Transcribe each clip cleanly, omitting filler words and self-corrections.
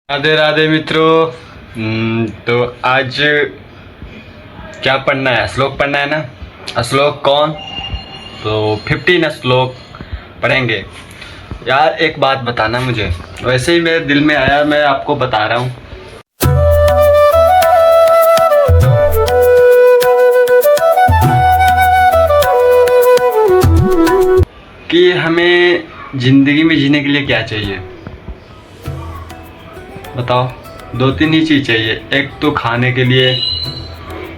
राधे राधे मित्रों। तो आज क्या पढ़ना है? श्लोक पढ़ना है ना। श्लोक कौन? तो 15 श्लोक पढ़ेंगे। यार एक बात बताना मुझे, वैसे ही मेरे दिल में आया, मैं आपको बता रहा हूँ कि हमें ज़िंदगी में जीने के लिए क्या चाहिए। बताओ। दो तीन ही चीज़ चाहिए। एक तो खाने के लिए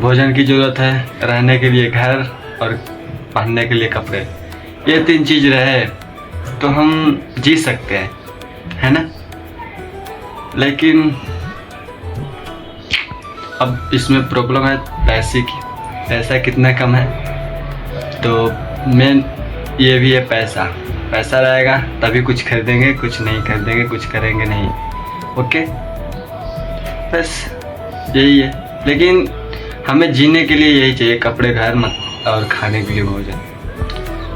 भोजन की ज़रूरत है, रहने के लिए घर, और पहनने के लिए कपड़े। ये तीन चीज़ रहे तो हम जी सकते हैं, है ना। लेकिन अब इसमें प्रॉब्लम है पैसे की। पैसा कितना कम है, तो मेन ये भी है पैसा। पैसा रहेगा तभी कुछ खरीदेंगे, कुछ नहीं खरीदेंगे, कुछ करेंगे नहीं। ओके, बस यही है। लेकिन हमें जीने के लिए यही चाहिए, कपड़े, घर, मत और खाने के लिए भोजन।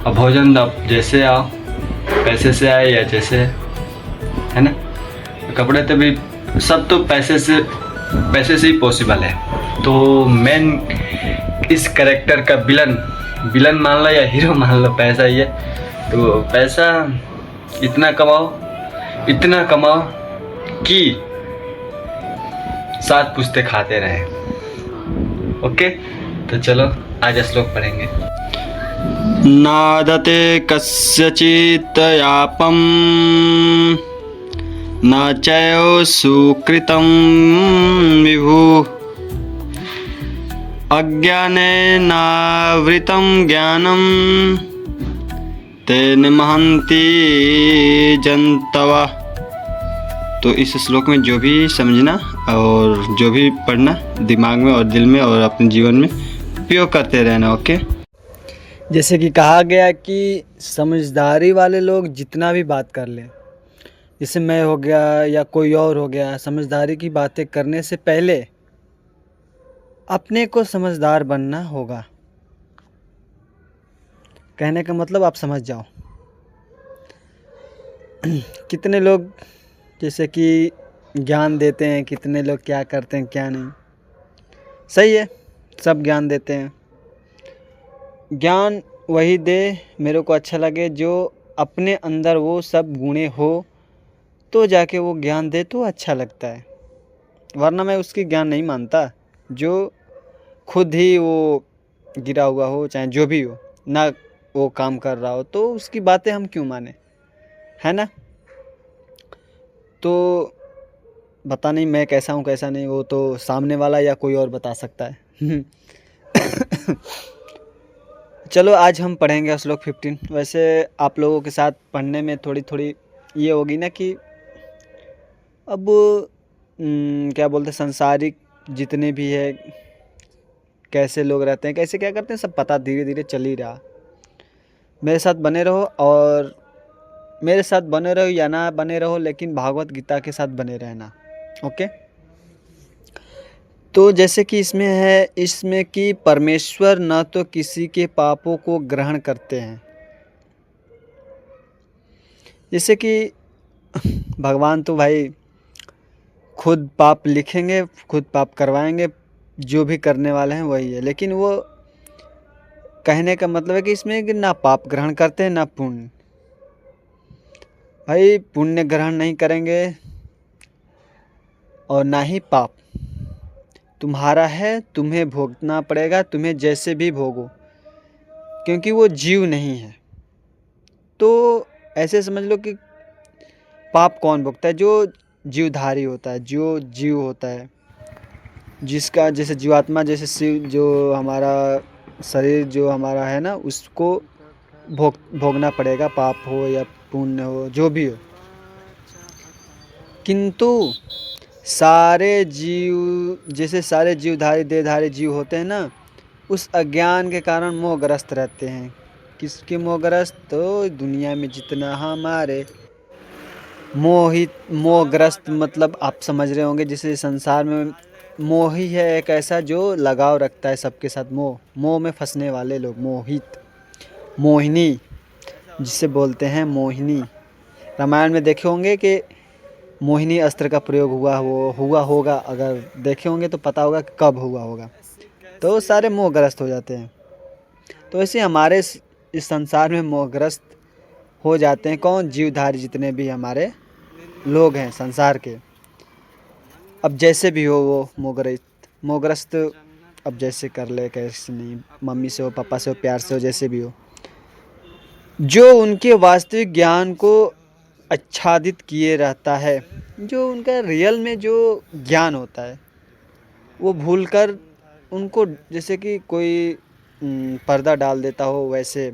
और भोजन अब जैसे आओ, पैसे से आए या जैसे, है ना। कपड़े तो भी सब तो पैसे से ही पॉसिबल है। तो मेन इस कैरेक्टर का विलन मान लो या हीरो मान लो, पैसा ही है। तो पैसा इतना कमाओ कि 7 पुश्ते खाते रहे। ओके, तो चलो आज श्लोक पढ़ेंगे। नादते कस्यचित् यापम न चयो सुकृतं विभु अज्ञानेनावृतं ज्ञानं तेन महन्ति जन्तवः। तो इस श्लोक में जो भी समझना और जो भी पढ़ना, दिमाग में और दिल में और अपने जीवन में उपयोग करते रहना। ओके। जैसे कि कहा गया कि समझदारी वाले लोग जितना भी बात कर लें, जैसे मैं हो गया या कोई और हो गया, समझदारी की बातें करने से पहले अपने को समझदार बनना होगा। कहने का मतलब आप समझ जाओ। कितने लोग जैसे कि ज्ञान देते हैं, कितने लोग क्या करते हैं क्या नहीं। सही है, सब ज्ञान देते हैं। ज्ञान वही दे मेरे को अच्छा लगे जो अपने अंदर वो सब गुणे हो, तो जाके वो ज्ञान दे तो अच्छा लगता है। वरना मैं उसकी ज्ञान नहीं मानता। जो खुद ही वो गिरा हुआ हो, चाहे जो भी हो, ना वो काम कर रहा हो, तो उसकी बातें हम क्यों माने, है ना। तो पता नहीं मैं कैसा हूँ कैसा नहीं, वो तो सामने वाला या कोई और बता सकता है। चलो आज हम पढ़ेंगे श्लोक 15। वैसे आप लोगों के साथ पढ़ने में थोड़ी ये होगी ना कि अब क्या बोलते हैं, संसारिक जितने भी है, कैसे लोग रहते हैं, कैसे क्या करते हैं, सब पता धीरे धीरे चल ही रहा। मेरे साथ बने रहो, और मेरे साथ बने रहो या ना बने रहो, लेकिन भागवत गीता के साथ बने रहना। ओके। तो जैसे कि इसमें कि परमेश्वर न तो किसी के पापों को ग्रहण करते हैं। जैसे कि भगवान तो भाई खुद पाप लिखेंगे, खुद पाप करवाएंगे, जो भी करने वाले हैं वही है। लेकिन वो कहने का मतलब है कि इसमें कि ना पाप ग्रहण करते हैं ना पुण्य। भाई पुण्य ग्रहण नहीं करेंगे और ना ही पाप। तुम्हारा है, तुम्हें भोगना पड़ेगा, तुम्हें जैसे भी भोगो, क्योंकि वो जीव नहीं है। तो ऐसे समझ लो कि पाप कौन भोगता है? जो जीवधारी होता है, जो जीव होता है, जिसका जैसे जीवात्मा, जैसे शिव, जो हमारा शरीर जो हमारा है ना, उसको भोगना पड़ेगा, पाप हो या पुण्य हो, जो भी हो। किंतु सारे जीव, जैसे सारे जीवधारी देहधारी जीव होते हैं ना, उस अज्ञान के कारण मोहग्रस्त रहते हैं। किसके मोहग्रस्त? तो दुनिया में जितना हमारे मोहग्रस्त, मतलब आप समझ रहे होंगे। जैसे संसार में मोही है एक ऐसा जो लगाव रखता है सबके साथ। मोह में फंसने वाले लोग, मोहित, मोहिनी जिसे बोलते हैं, मोहिनी। रामायण में देखे होंगे कि मोहिनी अस्त्र का प्रयोग हुआ होगा, अगर देखे होंगे तो पता होगा कि कब हुआ होगा, तो सारे मोहग्रस्त हो जाते हैं। तो ऐसे हमारे इस संसार में मोहग्रस्त हो जाते हैं कौन? जीवधारी जितने भी हमारे लोग हैं संसार के। अब जैसे भी हो वो मोहग्रस्त अब जैसे कर ले, कैसे नहीं, मम्मी से हो, पापा से हो, प्यार से हो, जैसे भी हो, जो उनके वास्तविक ज्ञान को आच्छादित किए रहता है, जो उनका रियल में जो ज्ञान होता है वो भूलकर उनको, जैसे कि कोई पर्दा डाल देता हो, वैसे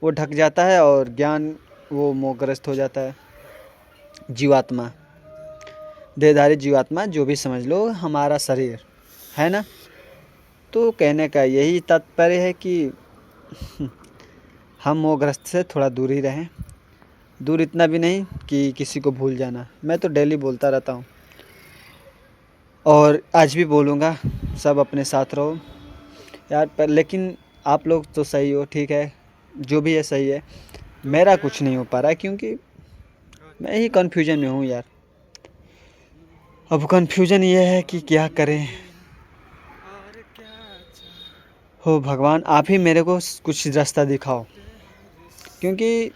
वो ढक जाता है और ज्ञान वो मोहग्रस्त हो जाता है। जीवात्मा, देहधारी जीवात्मा, जो भी समझ लो, हमारा शरीर है ना। तो कहने का यही तात्पर्य है कि हम मोहग्रस्त से थोड़ा दूर ही रहें, दूर इतना भी नहीं कि किसी को भूल जाना। मैं तो डेली बोलता रहता हूँ और आज भी बोलूँगा, सब अपने साथ रहो यार। पर लेकिन आप लोग तो सही हो, ठीक है, जो भी है सही है, मेरा कुछ नहीं हो पा रहा है क्योंकि मैं ही कन्फ्यूजन में हूँ यार। अब कन्फ्यूजन ये है कि क्या करें। हो भगवान, आप ही मेरे को कुछ रास्ता दिखाओ, क्योंकि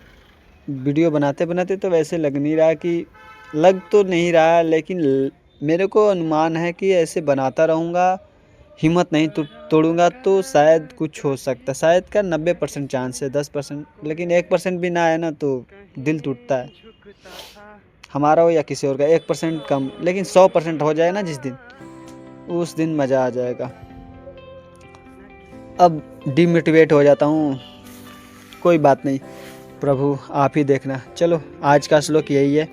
वीडियो बनाते बनाते तो वैसे लग नहीं रहा कि, लग तो नहीं रहा, लेकिन मेरे को अनुमान है कि ऐसे बनाता रहूँगा, हिम्मत नहीं तोड़ूंगा तो शायद कुछ हो सकता है। शायद का 90% चांस है, 10%, लेकिन 1% भी ना आए ना तो दिल टूटता है, हमारा हो या किसी और का। 1% कम, लेकिन 100% हो जाए ना जिस दिन, उस दिन मज़ा आ जाएगा। अब डिमोटिवेट हो जाता हूँ, कोई बात नहीं, प्रभु आप ही देखना। चलो आज का श्लोक यही है,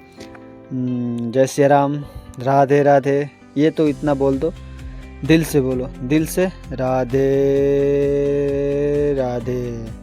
जय श्री राम, राधे राधे। ये तो इतना बोल दो, दिल से बोलो, दिल से, राधे राधे।